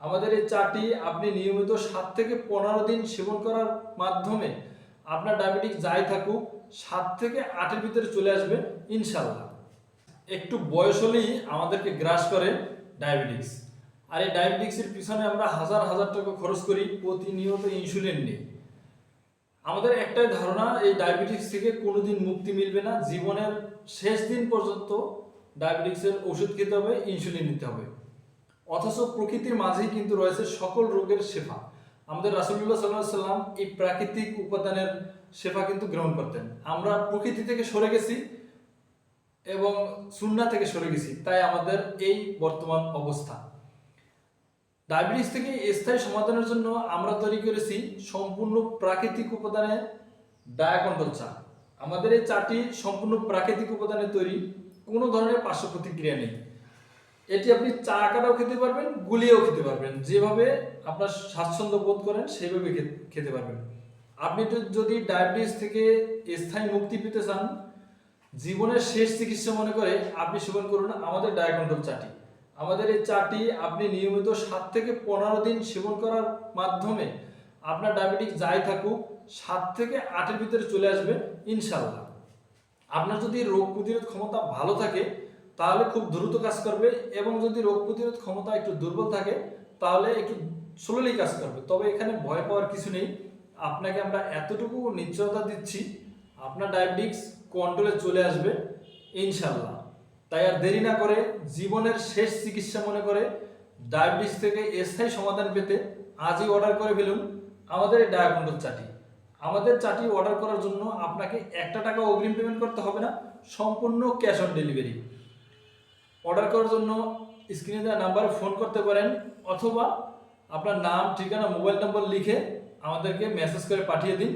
আমাদের এই চাটি আপনি নিয়মিত 7 থেকে 15 দিন সেবন করার মাধ্যমে আপনার ডায়াবেটিস যাই থাকুক 7 থেকে 8-এর ভিতরে চলে আসবে ইনশাল্লাহ। একটু বয়স হলেই আমাদেরকে গ্রাস করে ডায়াবেটিস, আর এই ডায়াবেটিক্সের পিছনে আমরা হাজার হাজার টাকা খরচ করি, প্রতিনিয়ত ইনসুলিন নিই। আমাদের একটাই ধারণা, এই ডায়াবেটিক্স থেকে কোনোদিন মুক্তি মিলবে না, জীবনের শেষ দিন পর্যন্ত ডায়াবেটিক্সের ওষুধ খেতে হবে, ইনসুলিন নিতে হবে। অথচ প্রকৃতির মাঝেই কিন্তু রয়েছে সকল রোগের শেফা। আমাদের রাসূলুল্লাহ সাল্লাল্লাহু আলাইহি ওয়াসাল্লাম এই প্রাকৃতিক উপাদানের শেফা কিন্তু গ্রহণ করতেন। আমরা প্রকৃতি থেকে সরে গেছি এবং সুন্নাহ থেকে সরে গেছি, তাই আমাদের এই বর্তমান অবস্থা। ডায়াবেটিস থেকে স্থায়ী সমাধানের জন্য আমরা তৈরি করেছি সম্পূর্ণ প্রাকৃতিক উপাদানে ডায়াকন্ট্রোল চা। আমাদের এই চাটি সম্পূর্ণ প্রাকৃতিক উপাদানে তৈরি, কোনো ধরনের পার্শ্ব প্রতিক্রিয়া নেই। এটি আপনি চা আকারেও খেতে পারবেন, গুলিয়েও খেতে পারবেন, যেভাবে আপনার স্বাচ্ছন্দ্য বোধ করেন সেইভাবে খেতে পারবেন। আপনি যদি ডায়াবেটিস থেকে স্থায়ী মুক্তি পেতে চান, জীবনের শেষ চিকিৎসা মনে করে আপনি সেবন করুন আমাদের ডায়াকন্ট্রোল চাটি। আমাদের এই চাটি আপনি নিয়মিত 7 থেকে 15 দিন সেবন করার মাধ্যমে আপনার ডায়াবেটিস যাই থাকুক 7 থেকে 8-এর ভিতরে চলে আসবে ইনশাল্লাহ। আপনার যদি রোগ প্রতিরোধ ক্ষমতা ভালো থাকে তাহলে খুব দ্রুত কাজ করবে, এবং যদি রোগ প্রতিরোধ ক্ষমতা একটু দুর্বল থাকে তাহলে একটু স্লোলি কাজ করবে। তবে এখানে ভয় পাওয়ার কিছু নেই, আপনাকে আমরা এতটুকু নিশ্চয়তা দিচ্ছি আপনার ডায়াবেটিস কন্ট্রোলে চলে আসবে ইনশাল্লাহ। তাই আর দেরি না করে জীবনের শেষ চিকিৎসা মনে করে ডায়াবেটিস থেকে স্থায়ী সমাধান পেতে আজই অর্ডার করে ফেলুন আমাদের এই ডায়াকন্ট্রোল চাটি। আমাদের চাটি অর্ডার করার জন্য আপনাকে 1 টাকা অগ্রিম পেমেন্ট করতে হবে না, সম্পূর্ণ ক্যাশ অন ডেলিভারি। অর্ডার করার জন্য স্ক্রিনে দেওয়া নাম্বারে ফোন করতে পারেন, অথবা আপনার নাম, ঠিকানা, মোবাইল নম্বর লিখে আমাদেরকে মেসেজ করে পাঠিয়ে দিন।